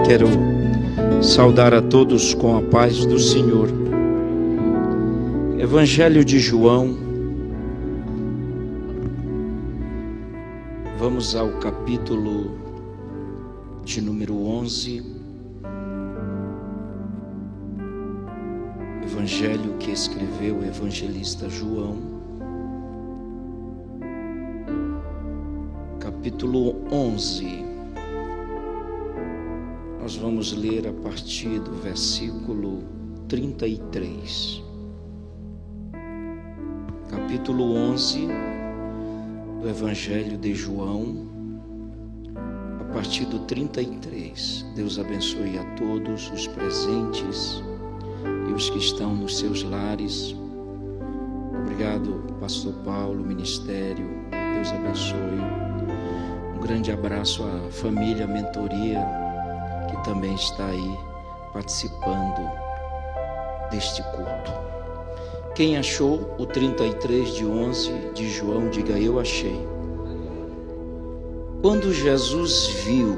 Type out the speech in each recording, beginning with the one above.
Quero saudar a todos com a paz do Senhor. Evangelho de João. Vamos ao capítulo de número 11. Evangelho que escreveu o evangelista João. Capítulo 11. Nós vamos ler a partir do versículo 33. Capítulo 11 do Evangelho de João, a partir do 33. Deus abençoe a todos os presentes e os que estão nos seus lares. Obrigado, Pastor Paulo, ministério. Deus abençoe. Um grande abraço à família Mentoria, que também está aí participando deste culto. Quem achou o 33 de 11 de João, diga: eu achei. Quando Jesus viu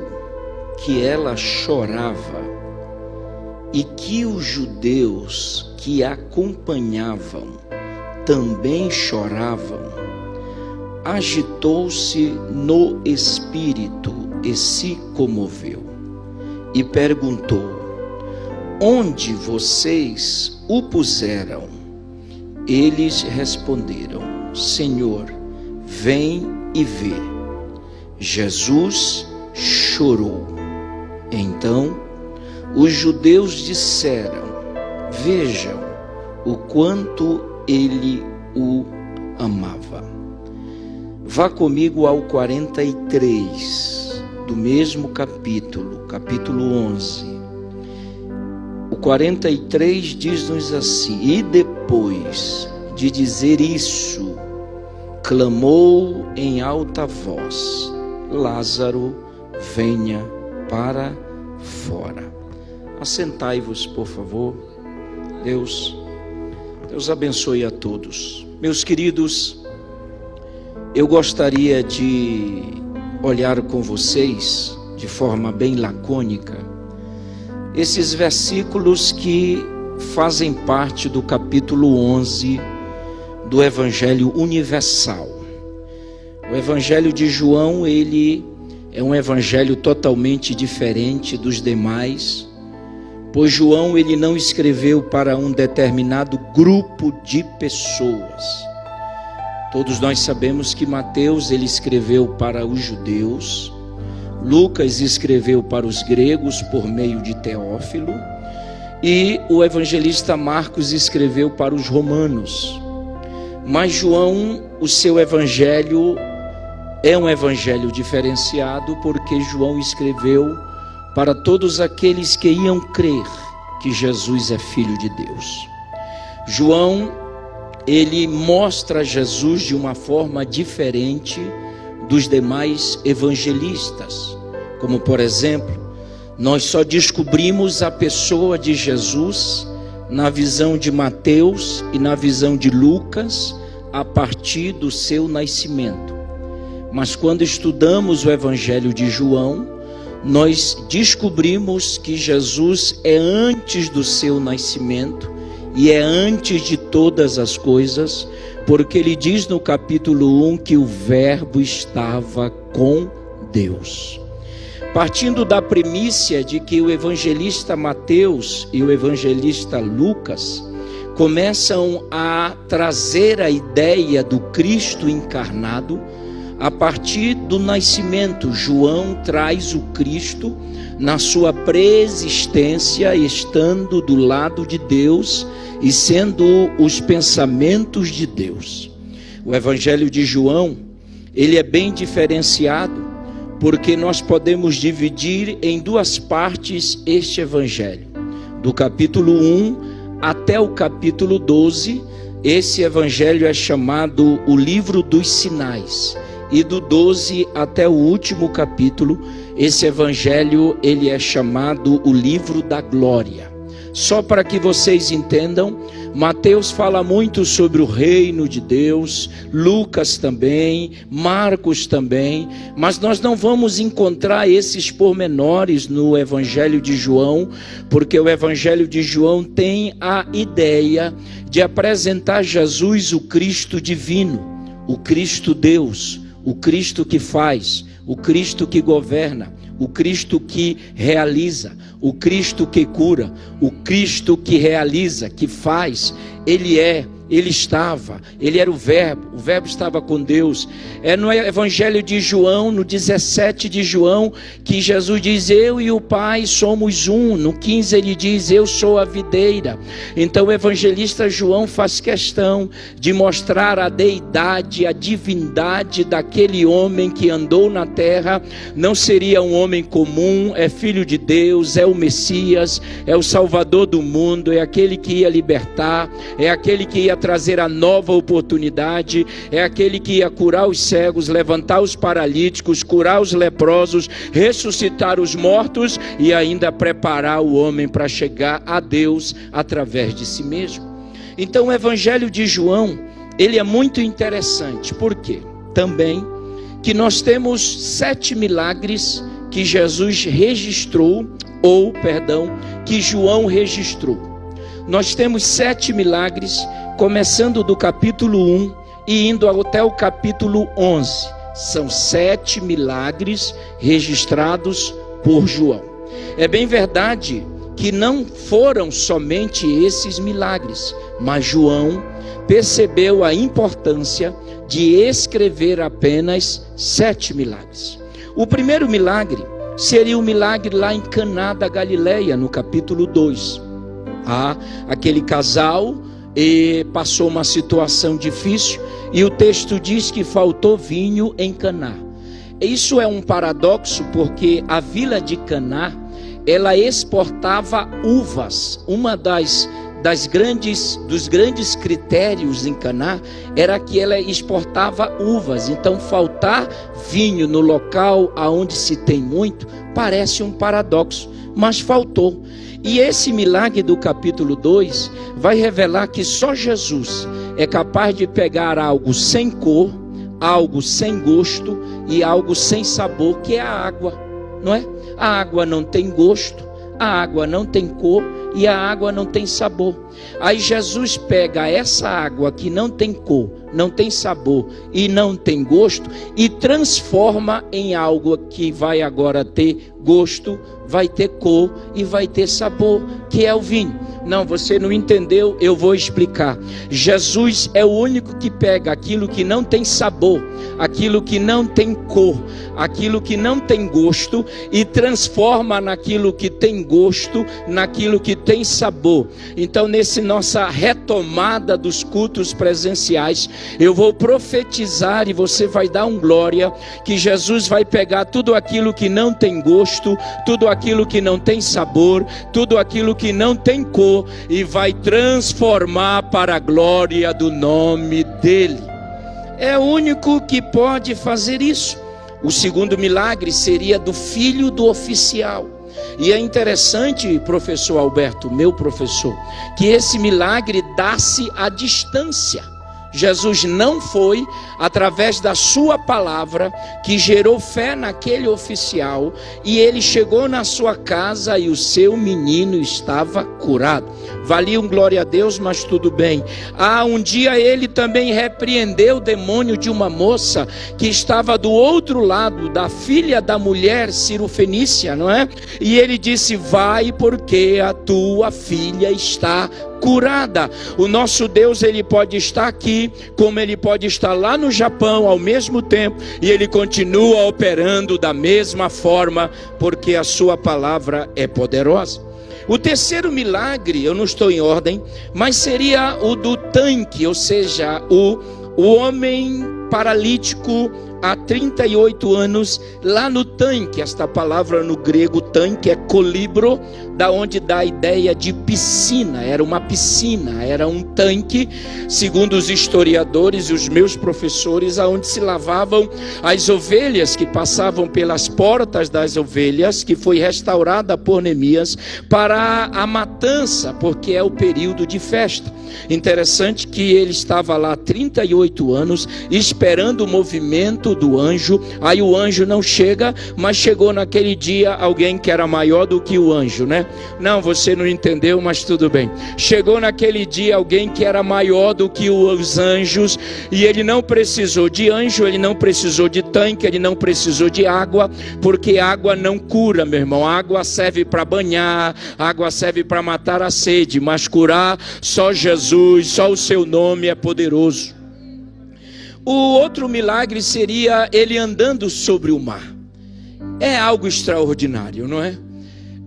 que ela chorava e que os judeus que a acompanhavam também choravam, agitou-se no espírito e se comoveu. E perguntou: onde vocês o puseram? Eles responderam: Senhor, vem e vê. Jesus chorou. Então os judeus disseram: vejam o quanto ele o amava. Vá comigo ao 43 do mesmo capítulo 11. O 43 diz-nos assim: e depois de dizer isso, clamou em alta voz: Lázaro, venha para fora. Assentai-vos, por favor. Deus abençoe a todos. Meus queridos, eu gostaria de olhar com vocês de forma bem lacônica esses versículos que fazem parte do capítulo 11 do Evangelho Universal. O Evangelho de João, ele é um evangelho totalmente diferente dos demais, pois João ele não escreveu para um determinado grupo de pessoas. Todos nós sabemos que Mateus ele escreveu para os judeus, Lucas escreveu para os gregos por meio de Teófilo, e o evangelista Marcos escreveu para os romanos. Mas João, o seu evangelho é um evangelho diferenciado, porque João escreveu para todos aqueles que iam crer que Jesus é Filho de Deus. João, ele mostra Jesus de uma forma diferente dos demais evangelistas. Como, por exemplo, nós só descobrimos a pessoa de Jesus na visão de Mateus e na visão de Lucas a partir do seu nascimento. Mas quando estudamos o Evangelho de João, nós descobrimos que Jesus é antes do seu nascimento e é antes de todas as coisas, porque ele diz no capítulo 1 que o Verbo estava com Deus. Partindo da premissa de que o evangelista Mateus e o evangelista Lucas começam a trazer a ideia do Cristo encarnado, a partir do nascimento, João traz o Cristo na sua preexistência, estando do lado de Deus e sendo os pensamentos de Deus. O Evangelho de João, ele é bem diferenciado, porque nós podemos dividir em duas partes este Evangelho. Do capítulo 1 até o capítulo 12, esse Evangelho é chamado o livro dos sinais. E do 12 até o último capítulo, esse Evangelho ele é chamado o livro da glória. Só para que vocês entendam, Mateus fala muito sobre o reino de Deus, Lucas também, Marcos também, mas nós não vamos encontrar esses pormenores no Evangelho de João, porque o Evangelho de João tem a ideia de apresentar Jesus, o Cristo divino, o Cristo Deus, o Cristo que faz, o Cristo que governa, o Cristo que realiza, o Cristo que cura, o Cristo que realiza, que faz. Ele é, ele estava, ele era o Verbo estava com Deus. É no Evangelho de João, no 17 de João, que Jesus diz: eu e o Pai somos um. No 15 ele diz: eu sou a videira. Então o evangelista João faz questão de mostrar a deidade, a divindade daquele homem que andou na terra. Não seria um homem comum, é filho de Deus, é o Messias, é o Salvador do mundo, é aquele que ia libertar, é aquele que ia trazer a nova oportunidade, é aquele que ia curar os cegos, levantar os paralíticos, curar os leprosos, ressuscitar os mortos e ainda preparar o homem para chegar a Deus através de si mesmo. Então o Evangelho de João, ele é muito interessante. Por quê? Também que nós temos 7 milagres que Jesus registrou, que João registrou. Nós temos 7 milagres, começando do capítulo 1 e indo até o capítulo 11. São 7 milagres registrados por João. É bem verdade que não foram somente esses milagres, mas João percebeu a importância de escrever apenas 7 milagres. O primeiro milagre seria o milagre lá em Caná da Galileia, no capítulo 2. Aquele casal passou uma situação difícil e o texto diz que faltou vinho em Caná. Isso é um paradoxo, porque a vila de Caná, ela exportava uvas. Uma dos grandes critérios em Caná era que ela exportava uvas. Então faltar vinho no local onde se tem muito parece um paradoxo, mas faltou. E esse milagre do capítulo 2 vai revelar que só Jesus é capaz de pegar algo sem cor, algo sem gosto e algo sem sabor, que é a água, não é? A água não tem gosto, a água não tem cor e a água não tem sabor. Aí Jesus pega essa água que não tem cor, não tem sabor e não tem gosto e transforma em algo que vai agora ter gosto, vai ter cor e vai ter sabor, que é o vinho. Não, você não entendeu, eu vou explicar. Jesus é o único que pega aquilo que não tem sabor, aquilo que não tem cor, aquilo que não tem gosto e transforma naquilo que tem gosto, naquilo que tem sabor. Então, nessa nossa retomada dos cultos presenciais, eu vou profetizar e você vai dar um glória, que Jesus vai pegar tudo aquilo que não tem gosto, tudo aquilo que não tem sabor, tudo aquilo que não tem cor e vai transformar para a glória do nome dele. É o único que pode fazer isso. O segundo milagre seria do filho do oficial. E é interessante, professor Alberto, meu professor, que esse milagre dá-se à distância. Jesus não foi através da sua palavra que gerou fé naquele oficial e ele chegou na sua casa e o seu menino estava curado. Valia um glória a Deus, mas tudo bem. Um dia ele também repreendeu o demônio de uma moça que estava do outro lado, da filha da mulher Sirofenícia, não é? E ele disse: vai, porque a tua filha está curada. O nosso Deus, ele pode estar aqui, como ele pode estar lá no Japão ao mesmo tempo, e ele continua operando da mesma forma, porque a sua palavra é poderosa. O terceiro milagre, eu não estou em ordem, mas seria o do tanque, ou seja, o homem paralítico há 38 anos lá no tanque. Esta palavra no grego tanque é colibro, da onde dá a ideia de piscina. Era uma piscina, era um tanque, segundo os historiadores e os meus professores, aonde se lavavam as ovelhas que passavam pelas portas das ovelhas, que foi restaurada por Neemias para a matança, porque é o período de festa. Interessante que ele estava lá há 38 anos esperando o movimento do anjo. Aí o anjo não chega, mas chegou naquele dia alguém que era maior do que o anjo, né? Não, você não entendeu, mas tudo bem. Chegou naquele dia alguém que era maior do que os anjos, e ele não precisou de anjo, ele não precisou de tanque, ele não precisou de água, porque água não cura, meu irmão. Água serve para banhar, água serve para matar a sede, mas curar só Jesus, só o seu nome é poderoso. O outro milagre seria ele andando sobre o mar. É algo extraordinário, não é?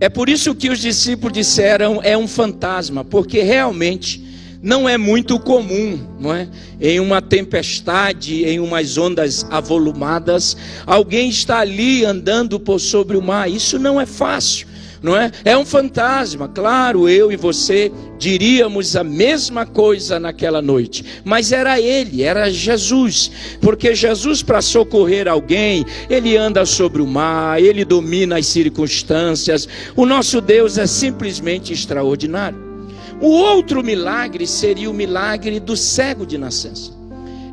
É por isso que os discípulos disseram, é um fantasma, porque realmente não é muito comum, não é? Em uma tempestade, em umas ondas avolumadas, alguém está ali andando por sobre o mar. Isso não é fácil, não é? É um fantasma. Claro, eu e você diríamos a mesma coisa naquela noite, mas era ele, era Jesus, porque Jesus, para socorrer alguém, ele anda sobre o mar, ele domina as circunstâncias. O nosso Deus é simplesmente extraordinário. O outro milagre seria o milagre do cego de nascença.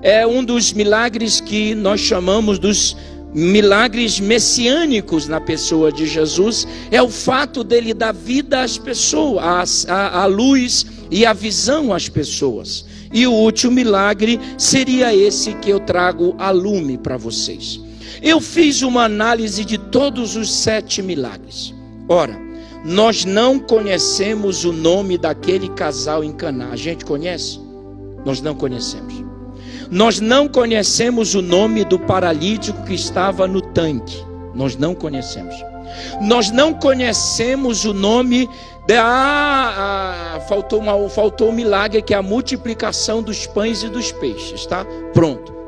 É um dos milagres que nós chamamos dos milagres messiânicos na pessoa de Jesus. É o fato dele dar vida às pessoas, a luz e a visão às pessoas. E o último milagre seria esse que eu trago a lume para vocês. Eu fiz uma análise de todos os 7 milagres. Ora, nós não conhecemos o nome daquele casal em Caná. A gente conhece? Nós não conhecemos. Nós não conhecemos o nome do paralítico que estava no tanque. Nós não conhecemos. Nós não conhecemos o nome faltou um milagre, que é a multiplicação dos pães e dos peixes, tá? Pronto.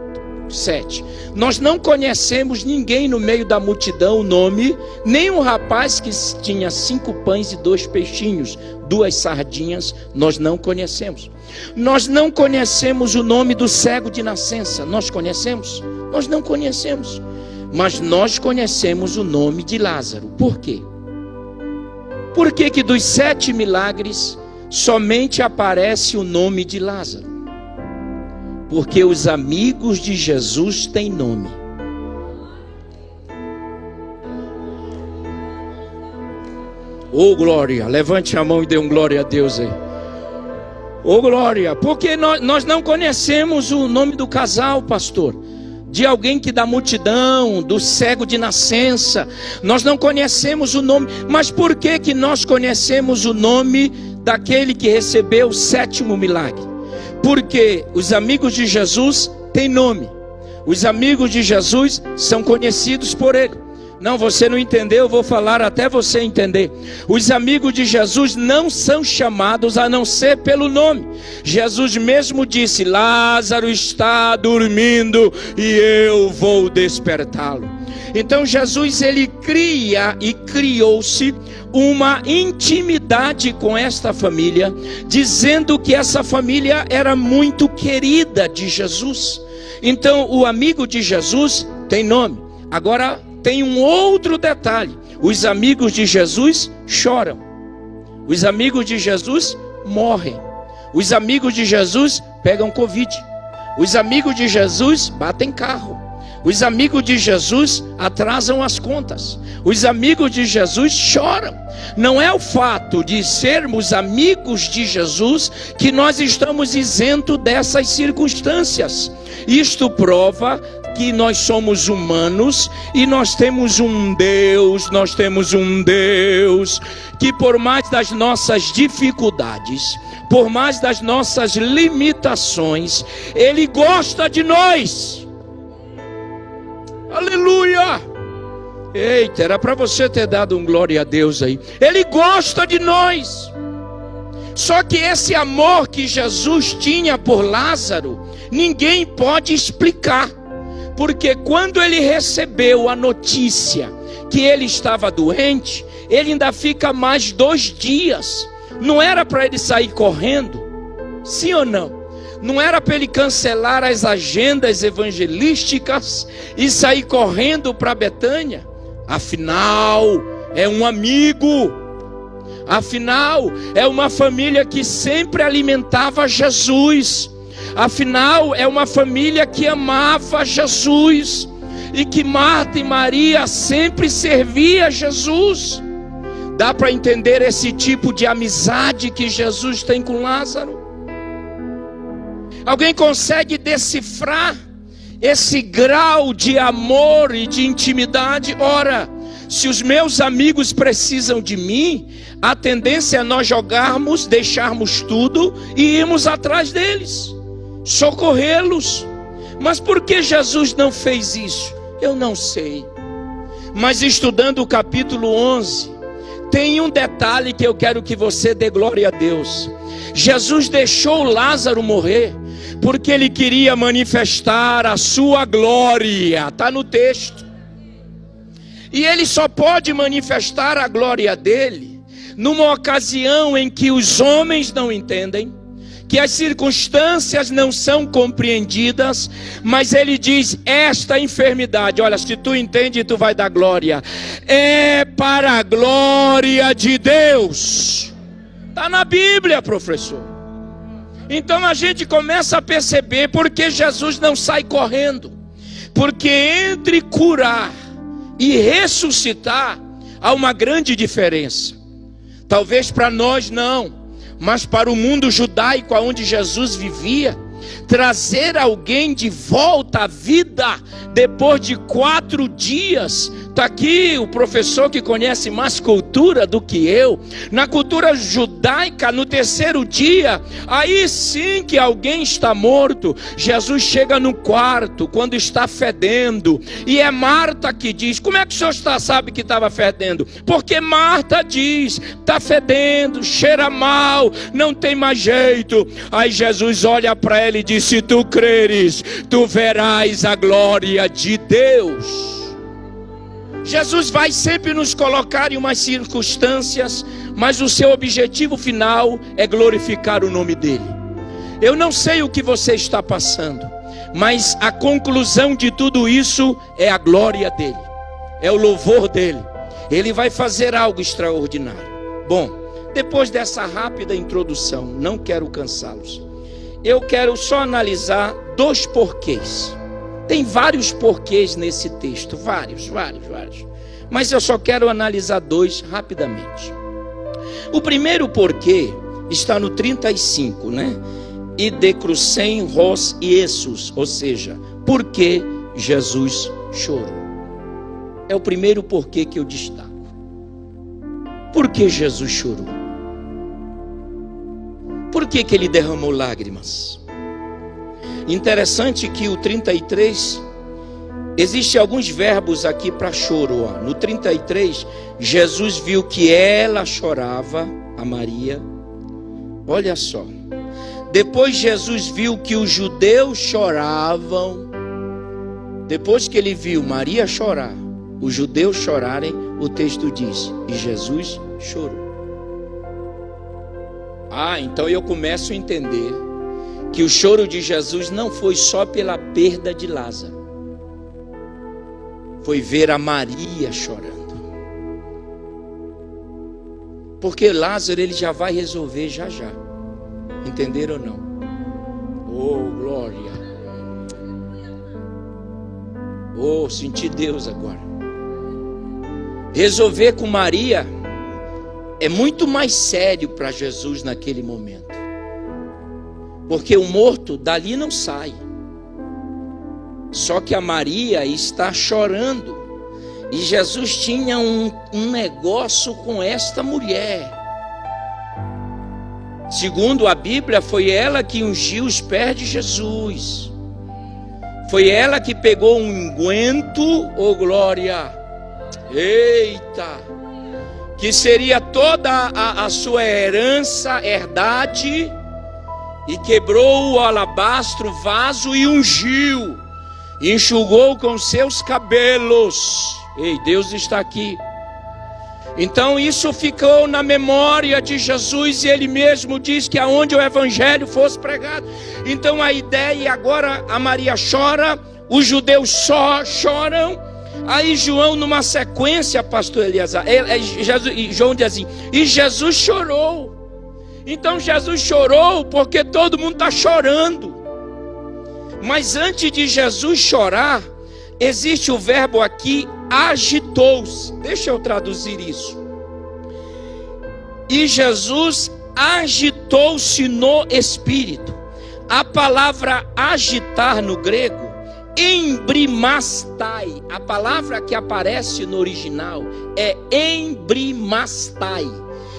7. Nós não conhecemos ninguém no meio da multidão o nome, nem um rapaz que tinha 5 pães e 2 peixinhos, 2 sardinhas, nós não conhecemos. Nós não conhecemos o nome do cego de nascença. Nós conhecemos? Nós não conhecemos. Mas nós conhecemos o nome de Lázaro. Por quê? Por que que dos 7 milagres somente aparece o nome de Lázaro? Porque os amigos de Jesus têm nome. Oh glória, levante a mão e dê um glória a Deus aí. Oh glória, porque nós não conhecemos o nome do casal, pastor, de alguém que da multidão, do cego de nascença, nós não conhecemos o nome. Mas por que que nós conhecemos o nome daquele que recebeu o 7º milagre? Porque os amigos de Jesus têm nome. Os amigos de Jesus são conhecidos por ele. Não, você não entendeu, eu vou falar até você entender. Os amigos de Jesus não são chamados a não ser pelo nome. Jesus mesmo disse: Lázaro está dormindo e eu vou despertá-lo. Então Jesus, ele cria e criou-se uma intimidade com esta família, dizendo que essa família era muito querida de Jesus. Então o amigo de Jesus tem nome. Agora tem um outro detalhe: os amigos de Jesus choram, os amigos de Jesus morrem, os amigos de Jesus pegam Covid, os amigos de Jesus batem carro, os amigos de Jesus atrasam as contas, os amigos de Jesus choram. Não é o fato de sermos amigos de Jesus que nós estamos isentos dessas circunstâncias. Isto prova que nós somos humanos e nós temos um Deus que, por mais das nossas dificuldades, por mais das nossas limitações, ele gosta de nós. Aleluia! Eita, era para você ter dado um glória a Deus aí. Ele gosta de nós. Só que esse amor que Jesus tinha por Lázaro, ninguém pode explicar. Porque quando ele recebeu a notícia que ele estava doente, ele ainda fica mais 2 dias. Não era para ele sair correndo? Sim ou não? Não era para ele cancelar as agendas evangelísticas e sair correndo para Betânia? Afinal, é um amigo. Afinal, é uma família que sempre alimentava Jesus. Afinal, é uma família que amava Jesus. E que Marta e Maria sempre serviam a Jesus. Dá para entender esse tipo de amizade que Jesus tem com Lázaro? Alguém consegue decifrar esse grau de amor e de intimidade? Ora, se os meus amigos precisam de mim, a tendência é nós jogarmos, deixarmos tudo e irmos atrás deles, socorrê-los. Mas por que Jesus não fez isso? Eu não sei. Mas estudando o capítulo 11, tem um detalhe que eu quero que você dê glória a Deus. Jesus deixou Lázaro morrer porque ele queria manifestar a sua glória. Está no texto. E ele só pode manifestar a glória dele numa ocasião em que os homens não entendem, que as circunstâncias não são compreendidas, mas ele diz: esta enfermidade, olha, se tu entende, tu vai dar glória, é para a glória de Deus. Está na Bíblia, professor. Então a gente começa a perceber porque Jesus não sai correndo. Porque entre curar e ressuscitar há uma grande diferença. Talvez para nós não, mas para o mundo judaico onde Jesus vivia, trazer alguém de volta à vida depois de 4 dias. Está aqui o professor que conhece mais cultura do que eu. Na cultura judaica, no 3º dia, aí sim que alguém está morto. Jesus chega no quarto, quando está fedendo, e é Marta que diz: como é que o senhor sabe que estava fedendo? Porque Marta diz: está fedendo, cheira mal, não tem mais jeito. Aí Jesus olha para ela e diz: se tu creres, tu verás a glória de Deus. Jesus vai sempre nos colocar em umas circunstâncias, mas o seu objetivo final é glorificar o nome dele. Eu não sei o que você está passando, mas a conclusão de tudo isso é a glória dele, é o louvor dele. Ele vai fazer algo extraordinário. Bom, depois dessa rápida introdução, não quero cansá-los, eu quero só analisar 2 porquês. Tem vários porquês nesse texto, vários. Mas eu só quero analisar 2 rapidamente. O primeiro porquê está no 35, né? E decrucem ros Iesus, ou seja, por que Jesus chorou. É o primeiro porquê que eu destaco. Por que Jesus chorou? Por que ele derramou lágrimas? Interessante que o 33, existe alguns verbos aqui para choro. No 33, Jesus viu que ela chorava, a Maria. Olha só. Depois Jesus viu que os judeus choravam. Depois que ele viu Maria chorar, os judeus chorarem, o texto diz: e Jesus chorou. Então eu começo a entender que o choro de Jesus não foi só pela perda de Lázaro, foi ver a Maria chorando. Porque Lázaro ele já vai resolver já. Entenderam ou não? Oh, glória! Oh, senti Deus agora. Resolver com Maria é muito mais sério para Jesus naquele momento. Porque o morto dali não sai. Só que a Maria está chorando. E Jesus tinha um negócio com esta mulher. Segundo a Bíblia, foi ela que ungiu os pés de Jesus. Foi ela que pegou um unguento, oh glória, eita, que seria toda a sua herança, herdade, e quebrou o alabastro vaso e ungiu, enxugou com seus cabelos. Ei, Deus está aqui. Então isso ficou na memória de Jesus, e ele mesmo diz que aonde o evangelho fosse pregado. Então a ideia, agora a Maria chora, os judeus só choram. Aí João, numa sequência, pastor Eliazar, João diz assim: e Jesus chorou. Então Jesus chorou porque todo mundo está chorando. Mas antes de Jesus chorar, existe o verbo aqui, agitou-se. Deixa eu traduzir isso. E Jesus agitou-se no espírito. A palavra agitar no grego, embrimastai. A palavra que aparece no original é embrimastai.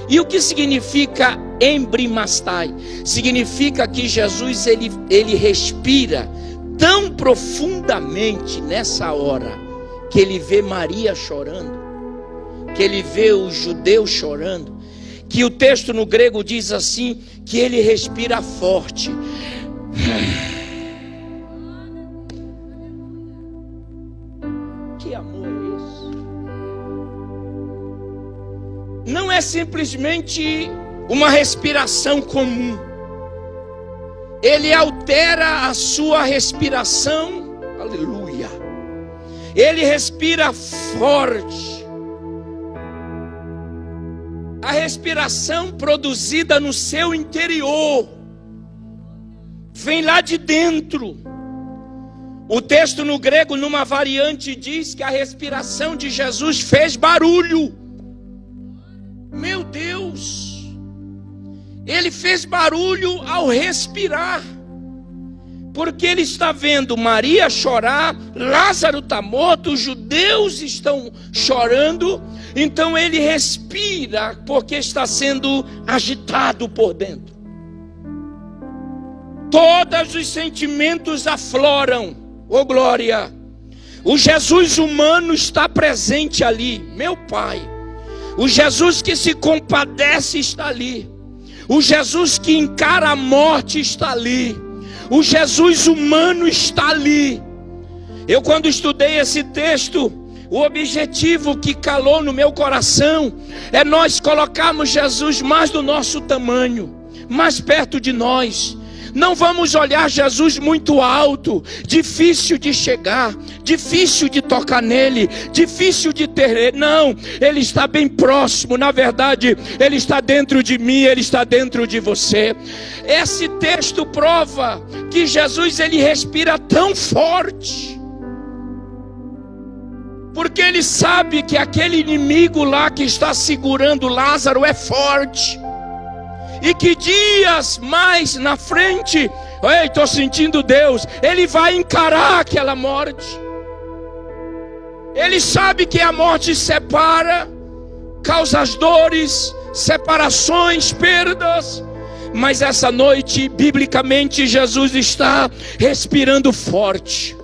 E o que significa embrimastai? Significa que Jesus ele respira tão profundamente nessa hora, que ele vê Maria chorando, que ele vê os judeus chorando, que o texto no grego diz assim, que ele respira forte. Que amor é esse? Não é simplesmente uma respiração comum. Ele altera a sua respiração. Aleluia. Ele respira forte. A respiração produzida no seu interior vem lá de dentro. O texto no grego, numa variante, diz que a respiração de Jesus fez barulho. Meu Deus! Ele fez barulho ao respirar, porque ele está vendo Maria chorar, Lázaro está morto, os judeus estão chorando. Então ele respira, porque está sendo agitado por dentro. Todos os sentimentos afloram. Oh glória! O Jesus humano está presente ali, meu Pai. O Jesus que se compadece está ali. O Jesus que encara a morte está ali. O Jesus humano está ali. Eu, quando estudei esse texto, o objetivo que calou no meu coração é nós colocarmos Jesus mais do nosso tamanho, mais perto de nós. Não vamos olhar Jesus muito alto, difícil de chegar, difícil de tocar nele, difícil de ter. Não, ele está bem próximo. Na verdade, ele está dentro de mim, ele está dentro de você. Esse texto prova que Jesus ele respira tão forte, porque ele sabe que aquele inimigo lá que está segurando Lázaro é forte. E que dias mais na frente, estou sentindo Deus, ele vai encarar aquela morte. Ele sabe que a morte separa, causa as dores, separações, perdas. Mas essa noite, biblicamente, Jesus está respirando forte.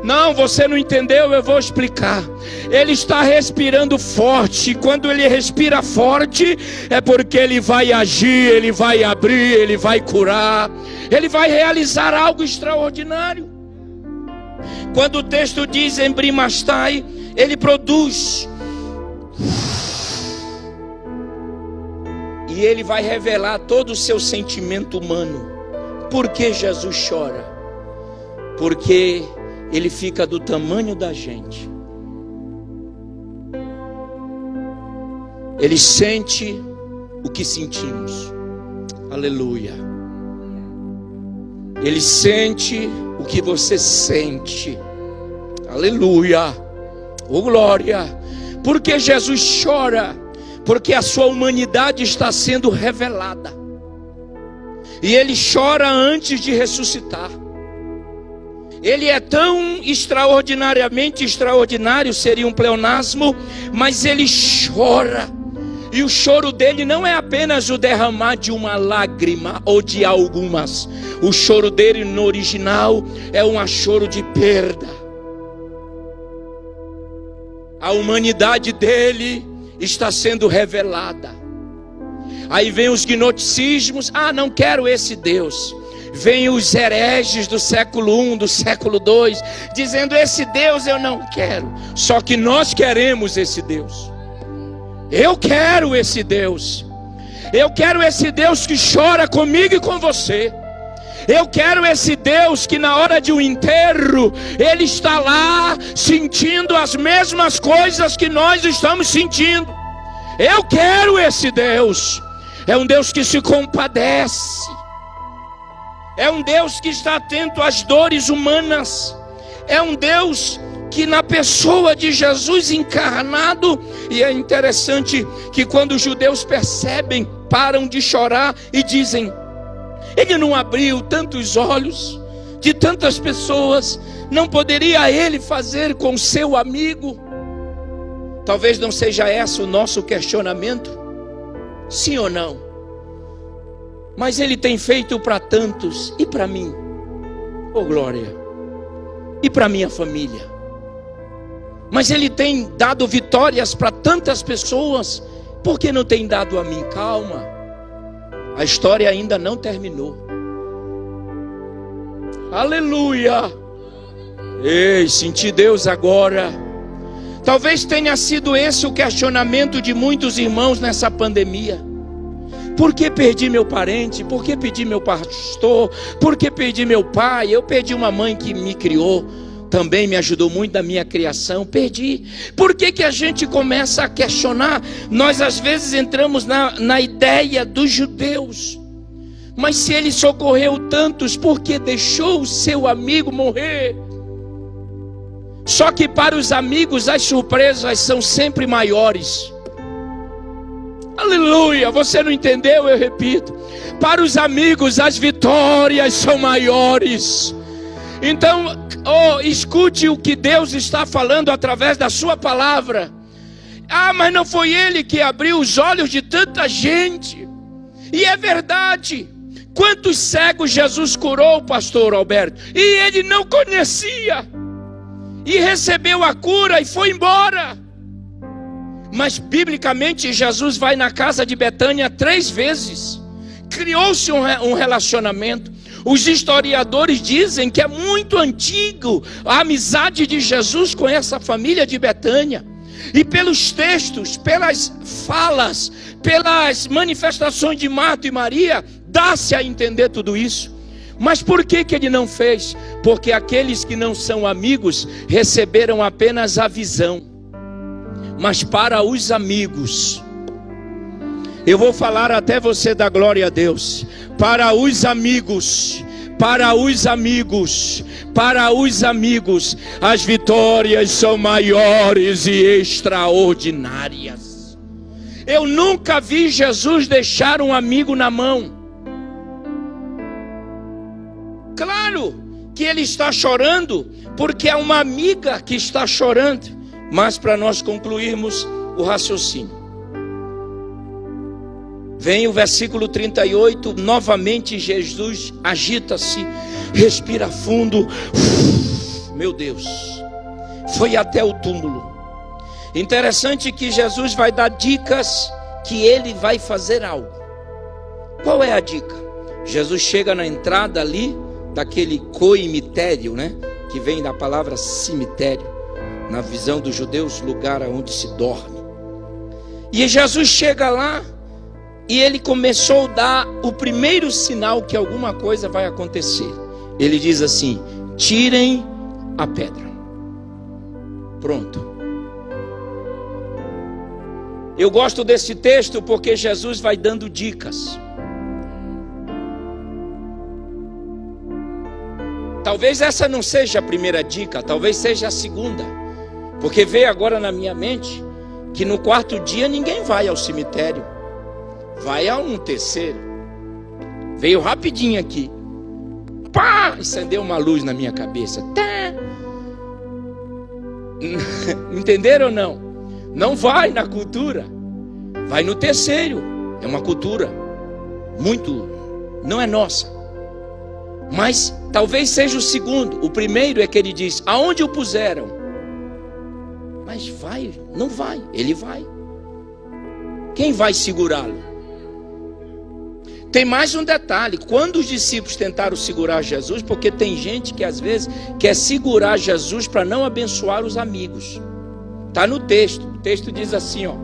Não, você não entendeu, eu vou explicar. Ele está respirando forte. Quando ele respira forte, é porque ele vai agir, ele vai abrir, ele vai curar, ele vai realizar algo extraordinário. Quando o texto diz embrimastai, ele produz. E ele vai revelar todo o seu sentimento humano. Por que Jesus chora? Porque ele fica do tamanho da gente. Ele sente o que sentimos. Aleluia. Ele sente o que você sente. Aleluia. Oh glória. Porque Jesus chora? Porque a sua humanidade está sendo revelada. E ele chora antes de ressuscitar. Ele é tão extraordinariamente extraordinário, seria um pleonasmo, mas ele chora. E o choro dele não é apenas o derramar de uma lágrima ou de algumas. O choro dele no original é um choro de perda. A humanidade dele está sendo revelada. Aí vem os gnosticismos, não quero esse Deus. Vem os hereges do século I, do século II, dizendo esse Deus eu não quero. Só que nós queremos esse Deus. Eu quero esse Deus. Eu quero esse Deus que chora comigo e com você. Eu quero esse Deus que na hora de um enterro, Ele está lá sentindo as mesmas coisas que nós estamos sentindo. Eu quero esse Deus. É um Deus que se compadece. É um Deus que está atento às dores humanas. É um Deus que na pessoa de Jesus encarnado, e é interessante que quando os judeus percebem, param de chorar e dizem: Ele não abriu tantos olhos de tantas pessoas, não poderia Ele fazer com seu amigo? Talvez não seja esse o nosso questionamento, sim ou não? Mas Ele tem feito para tantos, e para mim, oh glória, e para minha família. Mas Ele tem dado vitórias para tantas pessoas, por que não tem dado a mim? Calma, a história ainda não terminou. Aleluia! Ei, senti Deus agora. Talvez tenha sido esse o questionamento de muitos irmãos nessa pandemia. Por que perdi meu parente? Por que perdi meu pastor? Por que perdi meu pai? Eu perdi uma mãe que me criou, também me ajudou muito na minha criação. Perdi. Por que a gente começa a questionar? Nós às vezes entramos na ideia dos judeus. Mas se ele socorreu tantos, por que deixou o seu amigo morrer? Só que para os amigos as surpresas são sempre maiores. Aleluia, você não entendeu? Eu repito, para os amigos as vitórias são maiores. Então, escute o que Deus está falando através da sua palavra. Mas não foi Ele que abriu os olhos de tanta gente. E é verdade. Quantos cegos Jesus curou, pastor Alberto? E ele não conhecia. E recebeu a cura e foi embora. Mas biblicamente Jesus vai na casa de Betânia 3 vezes. Criou-se um relacionamento. Os historiadores dizem que é muito antigo a amizade de Jesus com essa família de Betânia. E pelos textos, pelas falas, pelas manifestações de Marta e Maria, dá-se a entender tudo isso. Mas por que ele não fez? Porque aqueles que não são amigos receberam apenas a visão. Mas para os amigos, eu vou falar até você dar glória a Deus. Para os amigos, as vitórias são maiores e extraordinárias. Eu nunca vi Jesus deixar um amigo na mão. Claro que ele está chorando, porque é uma amiga que está chorando. Mas para nós concluirmos o raciocínio, vem o versículo 38, novamente Jesus agita-se, respira fundo, meu Deus, foi até o túmulo. Interessante que Jesus vai dar dicas que ele vai fazer algo. Qual é a dica? Jesus chega na entrada ali, daquele coimitério, né? Que vem da palavra cemitério. Na visão dos judeus, lugar onde se dorme. E Jesus chega lá e ele começou a dar o primeiro sinal que alguma coisa vai acontecer. Ele diz assim: tirem a pedra. Pronto. Eu gosto desse texto porque Jesus vai dando dicas. Talvez essa não seja a primeira dica, talvez seja a segunda. Porque veio agora na minha mente que no 4º dia ninguém vai ao cemitério. Vai a um terceiro. Veio rapidinho aqui. Pá! Acendeu uma luz na minha cabeça. Tá. Entenderam ou não? Não vai na cultura. Vai no terceiro. É uma cultura muito... não é nossa. Mas talvez seja o segundo. O primeiro é que ele diz: aonde o puseram? Mas vai, não vai, ele vai. Quem vai segurá-lo? Tem mais um detalhe. Quando os discípulos tentaram segurar Jesus, porque tem gente que às vezes quer segurar Jesus para não abençoar os amigos. Está no texto. O texto diz assim, ó.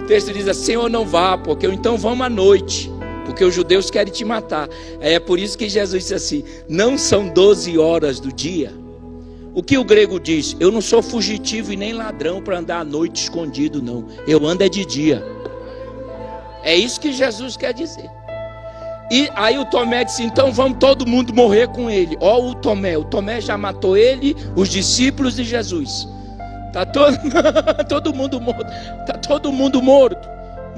O texto diz assim: Senhor, não vá, porque então vamos à noite, porque os judeus querem te matar. É por isso que Jesus disse assim: não são 12 horas do dia? O que o grego diz? Eu não sou fugitivo e nem ladrão para andar à noite escondido, não. Eu ando é de dia. É isso que Jesus quer dizer. E aí o Tomé disse: então vamos todo mundo morrer com ele. Ó, o Tomé já matou ele, os discípulos de Jesus. Tá todo mundo morto. Tá todo mundo morto.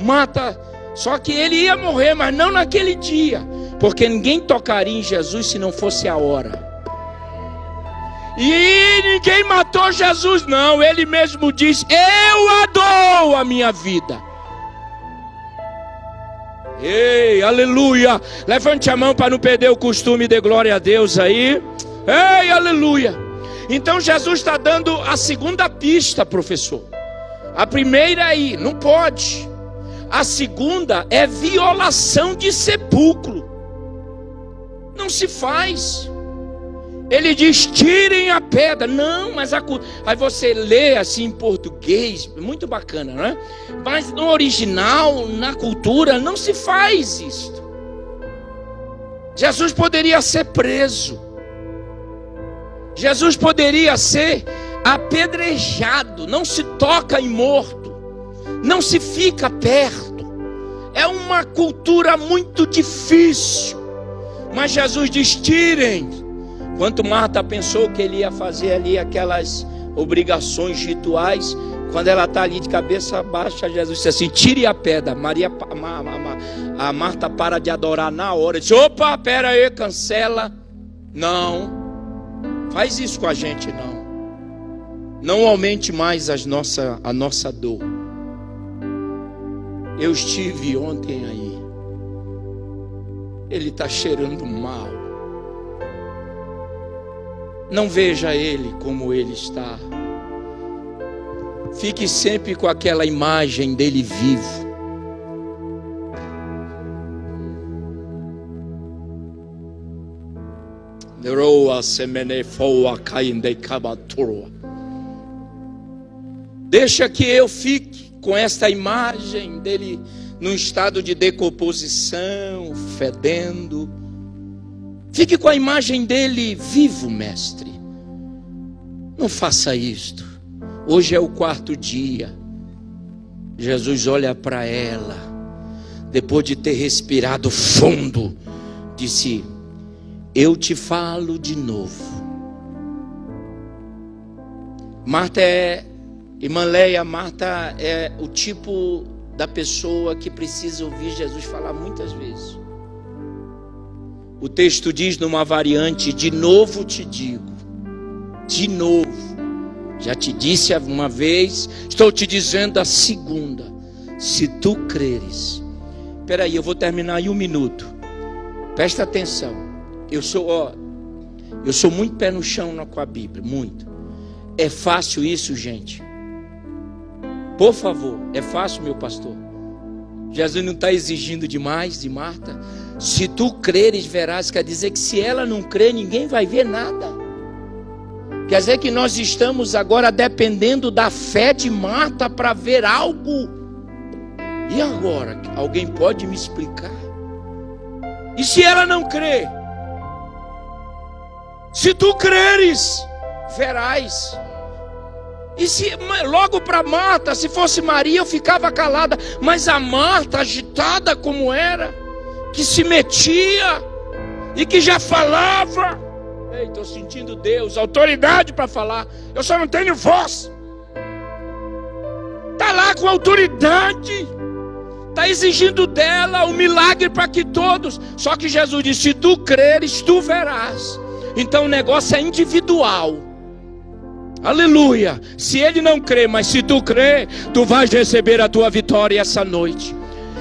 Mata. Só que ele ia morrer, mas não naquele dia, porque ninguém tocaria em Jesus se não fosse a hora. E ninguém matou Jesus, não. Ele mesmo diz: eu adoro a minha vida. Ei, aleluia. Levante a mão para não perder o costume de glória a Deus aí. Ei, aleluia. Então Jesus está dando a segunda pista, professor. A primeira aí, não pode. A segunda é violação de sepulcro. Não se faz. Ele diz: tirem a pedra. Não, mas aí você lê assim em português, muito bacana, não é? Mas no original, na cultura, não se faz isto. Jesus poderia ser preso. Jesus poderia ser apedrejado. Não se toca em morto, não se fica perto. É uma cultura muito difícil. Mas Jesus diz: tirem. Quanto Marta pensou que ele ia fazer ali aquelas obrigações rituais, quando ela está ali de cabeça baixa, Jesus disse assim: tire a pedra. A Marta para de adorar na hora, diz: opa, pera aí, cancela. Não, faz isso com a gente não. Não aumente mais a nossa dor. Eu estive ontem aí. Ele está cheirando mal. Não veja ele como ele está. Fique sempre com aquela imagem dele vivo. Deixa que eu fique com esta imagem dele num estado de decomposição, fedendo. Fique com a imagem dele vivo, mestre. Não faça isto. Hoje é o 4º dia. Jesus olha para ela, depois de ter respirado fundo, disse: eu te falo de novo. Marta irmã Leia, Marta é o tipo da pessoa que precisa ouvir Jesus falar muitas vezes. O texto diz numa variante: de novo te digo, de novo. Já te disse uma vez, estou te dizendo a segunda. Se tu creres. Espera aí, eu vou terminar em 1 minuto. Presta atenção. Eu sou muito pé no chão com a Bíblia, muito. É fácil isso, gente? Por favor, é fácil, meu pastor? Jesus não está exigindo demais de Marta? Se tu creres, verás. Quer dizer que se ela não crer, ninguém vai ver nada. Quer dizer que nós estamos agora dependendo da fé de Marta para ver algo. E agora? Alguém pode me explicar? E se ela não crer? Se tu creres, verás. E se logo para Marta, se fosse Maria, eu ficava calada. Mas a Marta, agitada como era, que se metia e que já falava. Ei, estou sentindo Deus, autoridade para falar. Eu só não tenho voz. Está lá com autoridade. Está exigindo dela o milagre para que todos. Só que Jesus disse: se tu creres, tu verás. Então o negócio é individual. Aleluia. Se ele não crê, mas se tu crê, tu vais receber a tua vitória essa noite.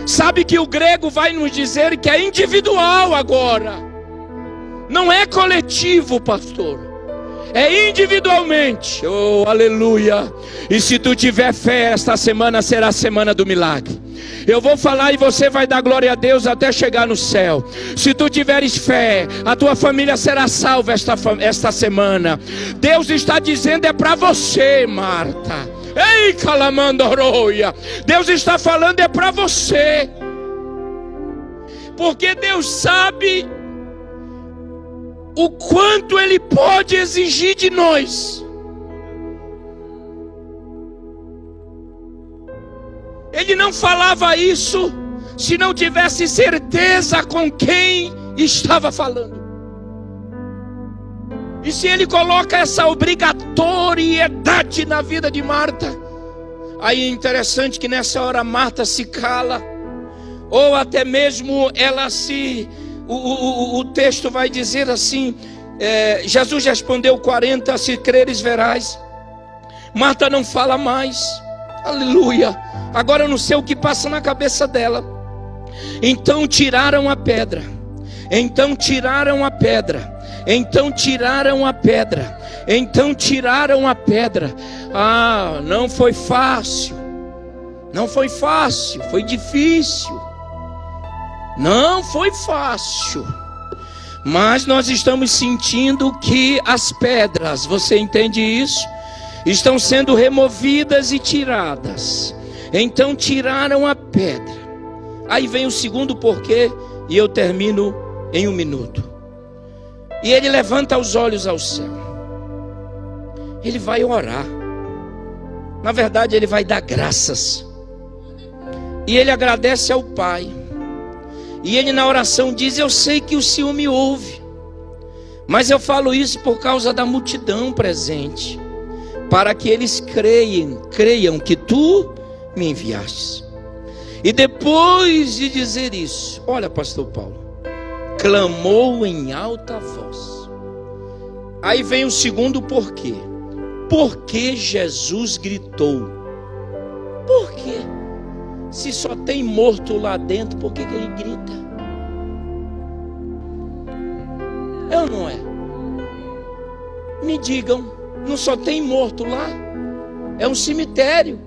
Sabe que o grego vai nos dizer que é individual agora. Não é coletivo, pastor. É individualmente. Oh, aleluia. E se tu tiver fé, esta semana será a semana do milagre. Eu vou falar e você vai dar glória a Deus até chegar no céu. Se tu tiveres fé, a tua família será salva esta semana. Deus está dizendo é para você, Marta. Ei, calamandoroia. Deus está falando é para você. Porque Deus sabe o quanto Ele pode exigir de nós. Ele não falava isso se não tivesse certeza com quem estava falando. E se Ele coloca essa obrigatoriedade na vida de Marta, aí é interessante que nessa hora Marta se cala, ou até mesmo ela se... O texto vai dizer assim, Jesus respondeu 40, se creres verás. Marta não fala mais, aleluia. Agora eu não sei o que passa na cabeça dela. Então tiraram a pedra. Então tiraram a pedra. Então tiraram a pedra. Então tiraram a pedra. Ah, não foi fácil. Não foi fácil, foi difícil. Não foi fácil. Mas nós estamos sentindo que as pedras, você entende isso? Estão sendo removidas e tiradas. Então tiraram a pedra. Aí vem o segundo porquê, e eu termino em 1 minuto. E ele levanta os olhos ao céu. Ele vai orar. Na verdade, ele vai dar graças. E ele agradece ao Pai. E ele na oração diz: eu sei que o Senhor me ouve, mas eu falo isso por causa da multidão presente, para que eles creiam que tu me enviaste. E depois de dizer isso, olha, pastor Paulo, clamou em alta voz. Aí vem o segundo porquê. Por que Jesus gritou? Por quê? Se só tem morto lá dentro, por que ele grita? É ou não é? Me digam, não só tem morto lá? É um cemitério.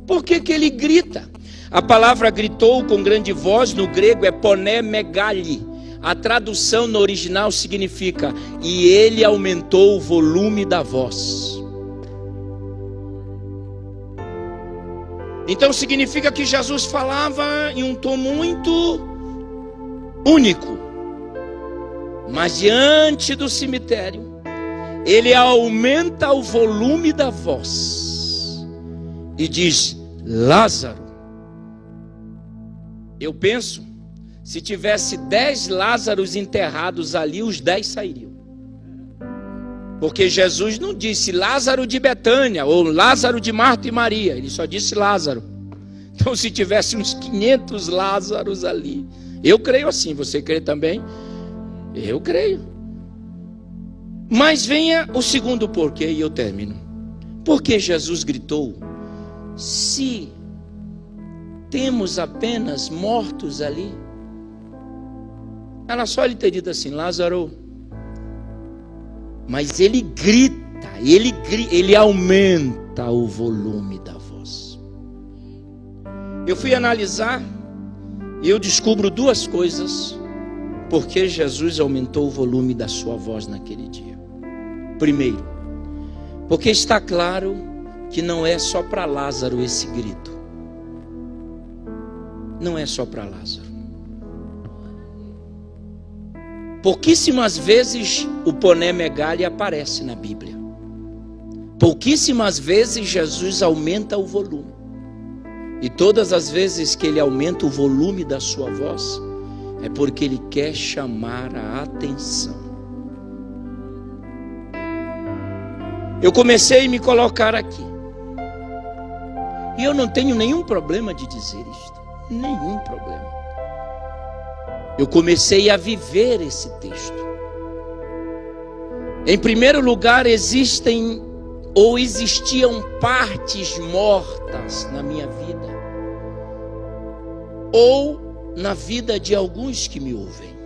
Por que ele grita? A palavra gritou com grande voz no grego é poné megali. A tradução no original significa: e ele aumentou o volume da voz. Então significa que Jesus falava em um tom muito único. Mas diante do cemitério, ele aumenta o volume da voz e diz: Lázaro. Eu penso, se tivesse 10 Lázaros enterrados ali, os 10 sairiam. Porque Jesus não disse Lázaro de Betânia ou Lázaro de Marta e Maria, ele só disse Lázaro. Então se tivesse uns 500 Lázaros ali, eu creio assim, você crê também? Eu creio. Mas venha o segundo porquê e eu termino. Por que Jesus gritou? Se temos apenas mortos ali, era só ele ter dito assim: Lázaro. Mas ele grita, ele aumenta o volume da voz. Eu fui analisar e eu descubro duas coisas porque Jesus aumentou o volume da sua voz naquele dia. Primeiro, porque está claro que não é só para Lázaro esse grito. Não é só para Lázaro. Pouquíssimas vezes o poné megali aparece na Bíblia. Pouquíssimas vezes Jesus aumenta o volume. E todas as vezes que ele aumenta o volume da sua voz, é porque ele quer chamar a atenção. Eu comecei a me colocar aqui. E eu não tenho nenhum problema de dizer isto. Nenhum problema. Eu comecei a viver esse texto. Em primeiro lugar, existiam partes mortas na minha vida, ou na vida de alguns que me ouvem.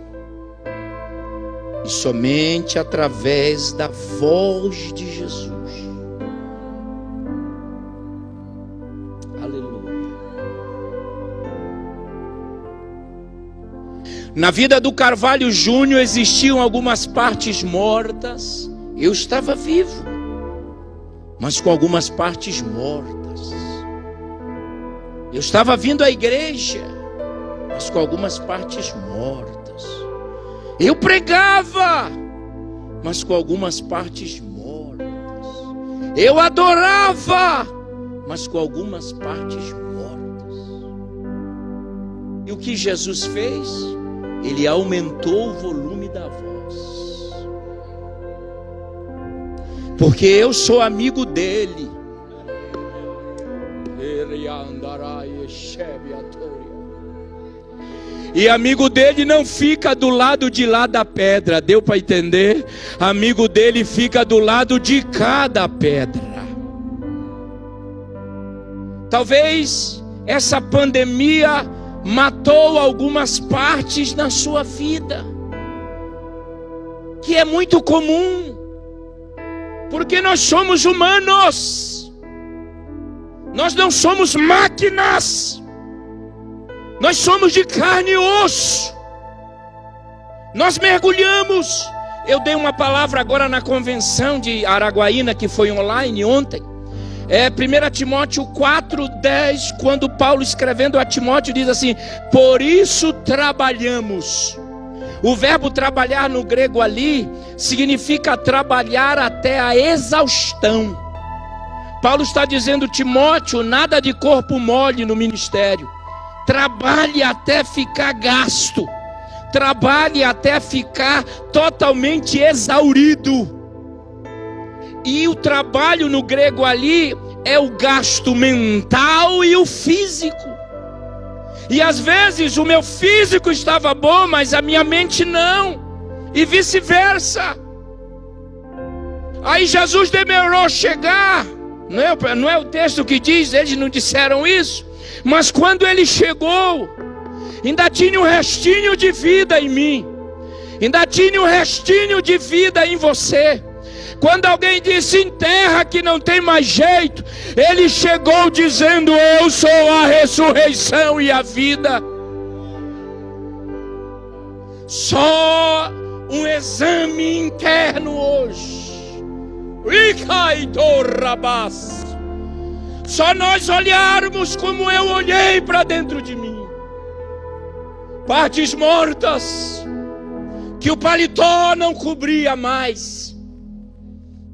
E somente através da voz de Jesus. Aleluia. Na vida do Carvalho Júnior existiam algumas partes mortas. Eu estava vivo, mas com algumas partes mortas. Eu estava vindo à igreja, mas com algumas partes mortas. Eu pregava, mas com algumas partes mortas. Eu adorava, mas com algumas partes mortas. E o que Jesus fez? Ele aumentou o volume da voz. Porque eu sou amigo dele. E amigo dele não fica do lado de lá da pedra. Deu para entender? Amigo dele fica do lado de cá da pedra. Talvez essa pandemia matou algumas partes na sua vida, que é muito comum, porque nós somos humanos, nós não somos máquinas, nós somos de carne e osso, nós mergulhamos. Eu dei uma palavra agora na convenção de Araguaína, que foi online ontem. 1 Timóteo 4:10, quando Paulo escrevendo a Timóteo diz assim: por isso trabalhamos. O verbo trabalhar no grego ali significa trabalhar até a exaustão. Paulo está dizendo: Timóteo, nada de corpo mole no ministério. Trabalhe até ficar gasto. Trabalhe até ficar totalmente exaurido. E o trabalho no grego ali é o gasto mental e o físico. E às vezes o meu físico estava bom, mas a minha mente não. E vice-versa. Aí Jesus demorou chegar. Não é o texto que diz, eles não disseram isso. Mas quando ele chegou, ainda tinha um restinho de vida em mim. Ainda tinha um restinho de vida em você. Quando alguém disse enterra que não tem mais jeito, ele chegou dizendo: eu sou a ressurreição e a vida. Só um exame interno hoje. Só nós olharmos como eu olhei para dentro de mim. Partes mortas que o paletó não cobria mais,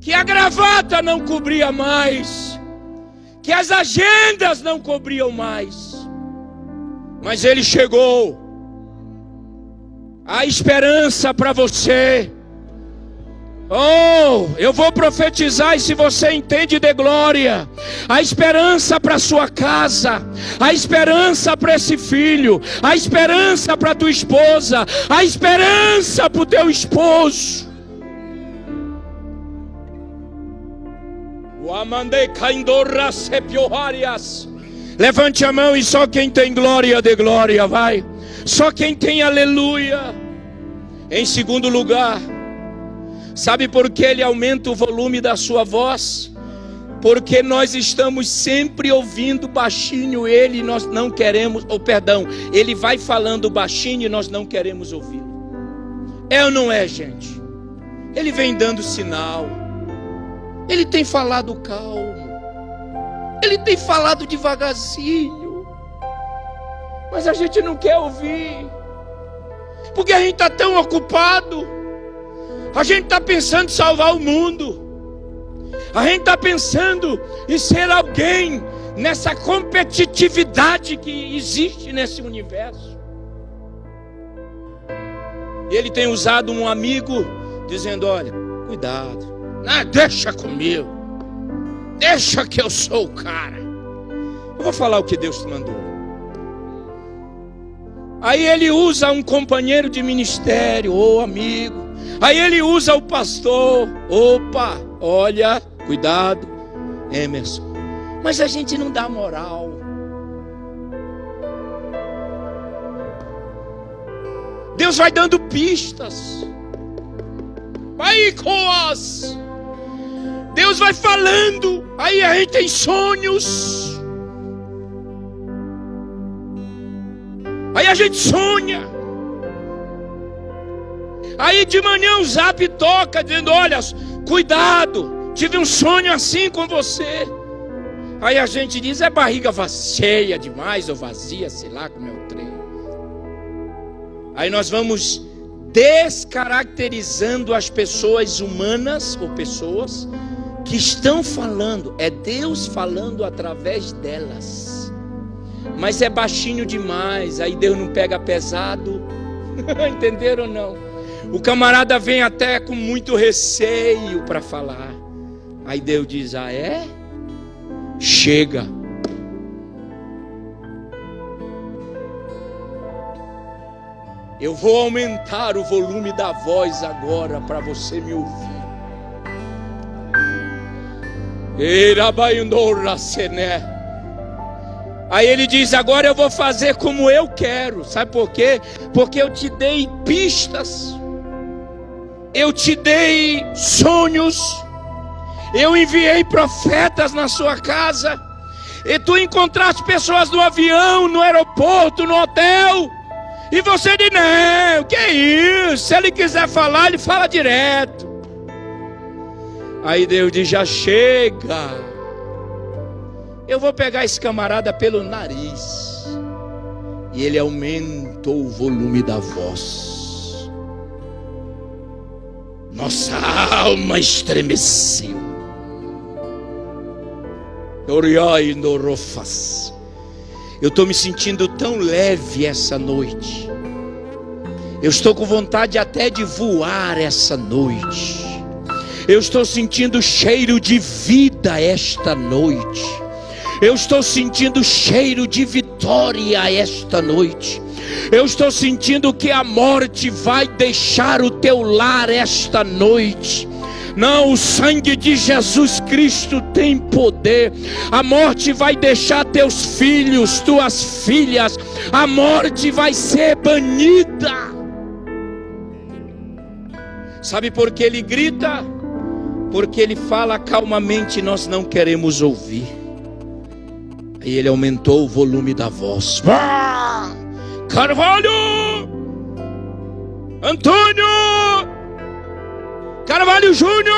que a gravata não cobria mais, que as agendas não cobriam mais. Mas ele chegou. A esperança para você. Oh, eu vou profetizar, e se você entende, de glória. A esperança para sua casa, a esperança para esse filho, a esperança para tua esposa, a esperança para o teu esposo. Levante a mão e só quem tem glória de glória, vai. Só quem tem aleluia. Em segundo lugar, sabe por que ele aumenta o volume da sua voz? Porque nós estamos sempre ouvindo baixinho ele, nós não queremos, ele vai falando baixinho e nós não queremos ouvi-lo. É ou não é, gente? Ele vem dando sinal. Ele tem falado calmo. Ele tem falado devagarzinho. Mas a gente não quer ouvir. Porque a gente está tão ocupado. A gente está pensando em salvar o mundo. A gente está pensando em ser alguém nessa competitividade que existe nesse universo. E ele tem usado um amigo dizendo: olha, cuidado, deixa comigo, deixa que eu sou o cara. Eu vou falar o que Deus te mandou. Aí ele usa um companheiro de ministério ou amigo. Aí ele usa o pastor. Opa, olha, cuidado, Emerson. Mas a gente não dá moral. Deus vai dando pistas. Vai coas. Deus vai falando. Aí a gente tem sonhos. Aí a gente sonha. Aí de manhã o zap toca dizendo: olha, cuidado, tive um sonho assim com você. Aí a gente diz: é barriga cheia demais ou vazia, sei lá como é o trem. Aí nós vamos descaracterizando as pessoas humanas ou pessoas que estão falando. É Deus falando através delas, mas é baixinho demais, aí Deus não pega pesado. Entenderam ou não? O camarada vem até com muito receio para falar. Aí Deus diz: ah, é? Chega. Eu vou aumentar o volume da voz agora para você me ouvir. Aí ele diz: agora eu vou fazer como eu quero. Sabe por quê? Porque eu te dei pistas, eu te dei sonhos, eu enviei profetas na sua casa, e tu encontraste pessoas no avião, no aeroporto, no hotel, e você diz: não, que é isso? Se ele quiser falar, ele fala direto. Aí Deus diz: já chega. Eu vou pegar esse camarada pelo nariz. E ele aumentou o volume da voz. Nossa alma estremeceu. Eu estou me sentindo tão leve essa noite. Eu estou com vontade até de voar essa noite. Eu estou sentindo cheiro de vida esta noite. Eu estou sentindo cheiro de vitória esta noite. Eu estou sentindo que a morte vai deixar o teu lar esta noite. Não, o sangue de Jesus Cristo tem poder. A morte vai deixar teus filhos, tuas filhas. A morte vai ser banida. Sabe por que ele grita? Porque ele fala calmamente, nós não queremos ouvir. Aí ele aumentou o volume da voz. Carvalho! Antônio! Carvalho Júnior!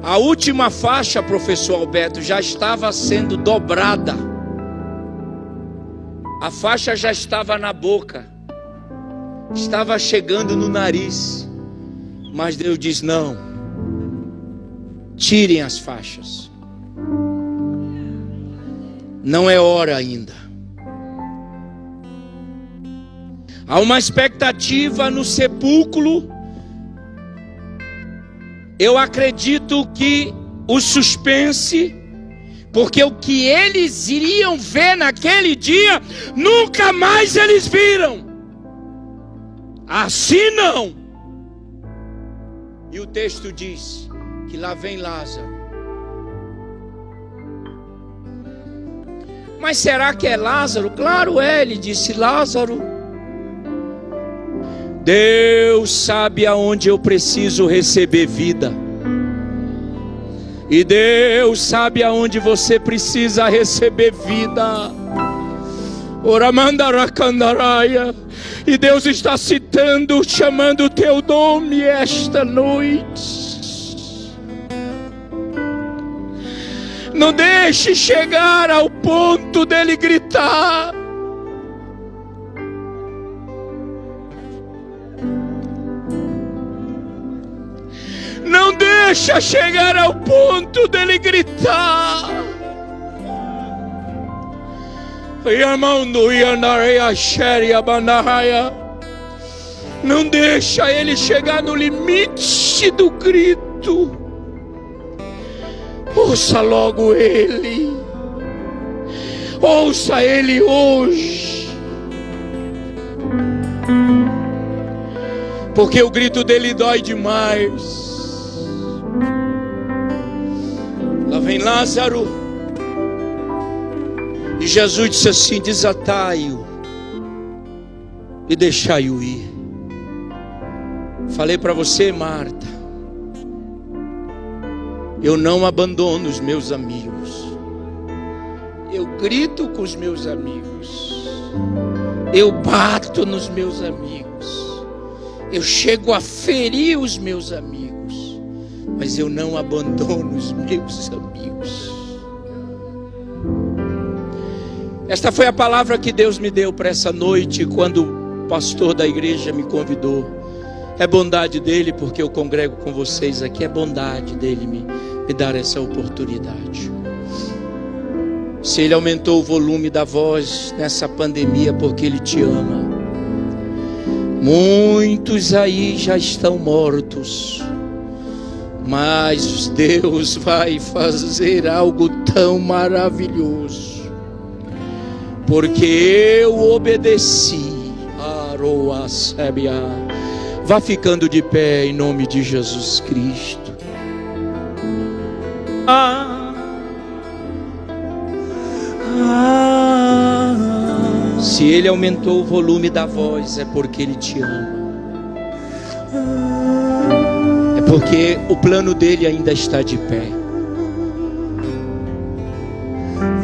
A última faixa, professor Alberto, já estava sendo dobrada. A faixa já estava na boca, estava chegando no nariz. Mas Deus diz: não, tirem as faixas. Não é hora ainda. Há uma expectativa no sepulcro. Eu acredito que o suspense, porque o que eles iriam ver naquele dia, nunca mais eles viram. Assim não. E o texto diz que lá vem Lázaro. Mas será que é Lázaro? Claro é, ele disse: Lázaro, Deus sabe aonde eu preciso receber vida. E Deus sabe aonde você precisa receber vida. Oramandaracandaraia. E Deus está citando, chamando o teu nome esta noite. Não deixe chegar ao ponto dele gritar. Não deixa chegar ao ponto dele gritar. Não deixa ele chegar no limite do grito. Ouça logo ele. Ouça ele hoje. Porque o grito dele dói demais. Lá vem Lázaro. E Jesus disse assim: desatai-o e deixai-o ir. Falei para você, Marta, eu não abandono os meus amigos. Eu grito com os meus amigos. Eu bato nos meus amigos. Eu chego a ferir os meus amigos. Mas eu não abandono os meus amigos. Esta foi a palavra que Deus me deu para essa noite, quando o pastor da igreja me convidou. É bondade dele, porque eu congrego com vocês aqui. É bondade dele me dar essa oportunidade. Se ele aumentou o volume da voz nessa pandemia, porque ele te ama. Muitos aí já estão mortos, mas Deus vai fazer algo tão maravilhoso, porque eu obedeci. Vá ficando de pé em nome de Jesus Cristo. Se ele aumentou o volume da voz, é porque ele te ama. É porque o plano dele ainda está de pé.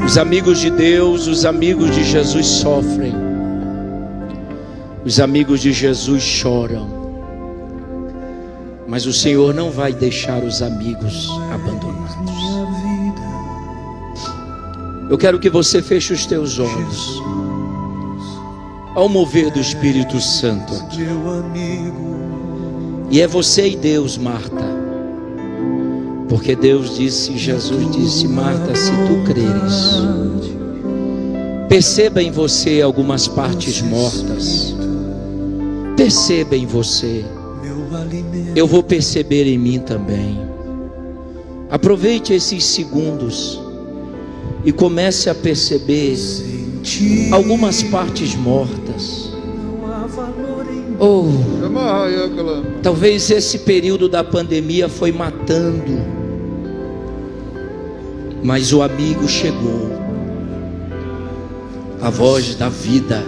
Os amigos de Deus, os amigos de Jesus sofrem. Os amigos de Jesus choram. Mas o Senhor não vai deixar os amigos abandonados. Eu quero que você feche os teus olhos ao mover do Espírito Santo aqui. E é você e Deus, Marta. Porque Deus disse, Jesus disse: Marta, se tu creres, perceba em você algumas partes mortas. Perceba em você. Eu vou perceber em mim também. Aproveite esses segundos e comece a perceber algumas partes mortas. Talvez esse período da pandemia foi matando, mas o amigo chegou. A voz da vida.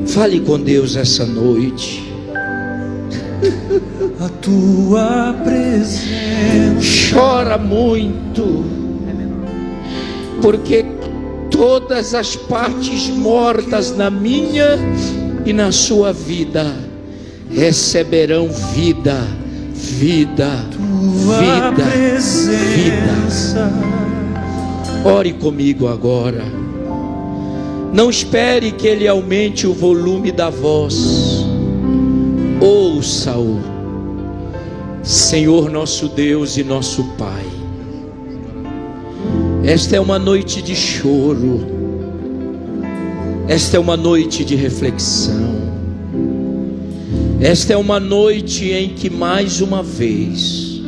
Fale com Deus essa noite. A tua presença. Chora muito, porque todas as partes mortas na minha e na sua vida receberão vida, vida, vida, vida. Ore comigo agora. Não espere que ele aumente o volume da voz. Ouça-o, Senhor nosso Deus e nosso Pai. Esta é uma noite de choro. Esta é uma noite de reflexão. Esta é uma noite em que mais uma vez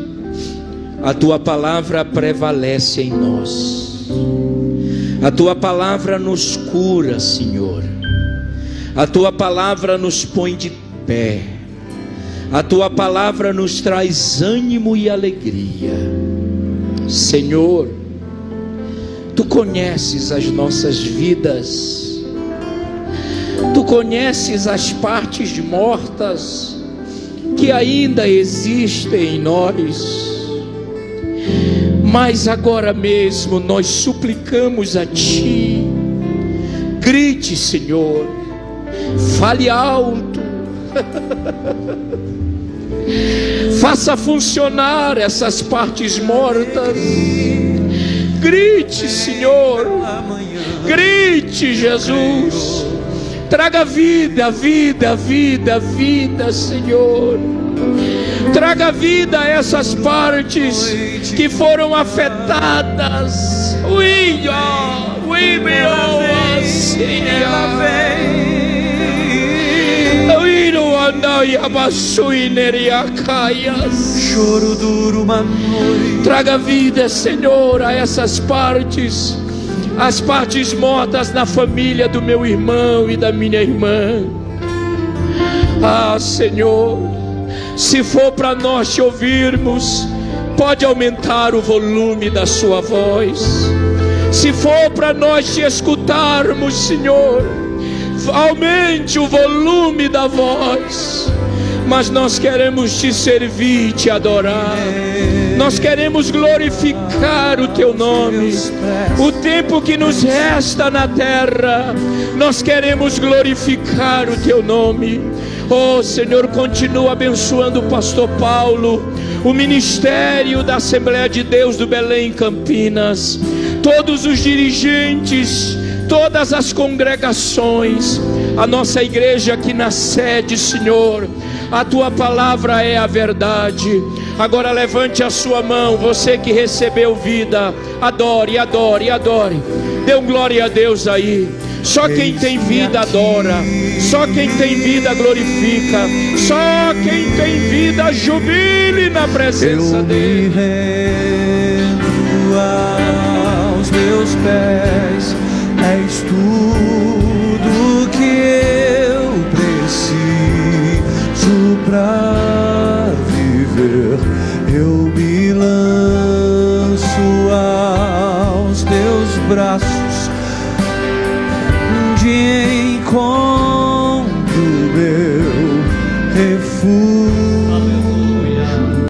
a tua palavra prevalece em nós. A tua palavra nos cura, Senhor. A tua palavra nos põe de pé. A tua palavra nos traz ânimo e alegria. Senhor, tu conheces as nossas vidas. Tu conheces as partes mortas que ainda existem em nós. Mas agora mesmo nós suplicamos a Ti. Grite, Senhor. Fale alto. Faça funcionar essas partes mortas. Grite, Senhor. Grite, Jesus. Traga vida, vida, vida, vida, Senhor. Traga vida a essas partes que foram afetadas. Choro duro uma noite. Traga vida, Senhor, a essas partes, as partes mortas na família do meu irmão e da minha irmã. Ah, Senhor, se for para nós te ouvirmos, pode aumentar o volume da sua voz. Se for para nós te escutarmos, Senhor, aumente o volume da voz. Mas nós queremos te servir, te adorar. Nós queremos glorificar o Teu nome. O tempo que nos resta na terra, nós queremos glorificar o Teu nome. Oh Senhor, continua abençoando o pastor Paulo, o ministério da Assembleia de Deus do Belém, Campinas, todos os dirigentes, todas as congregações, a nossa igreja aqui na sede, Senhor. A Tua palavra é a verdade. Agora levante a sua mão, você que recebeu vida, adore, adore, adore. Dê glória a Deus aí. Só quem tem vida adora, só quem tem vida glorifica, só quem tem vida jubile na presença dele. Eu me rendo aos Teus pés, és tudo que eu preciso pra viver. Eu me lanço aos Teus braços, de encontro meu refúgio.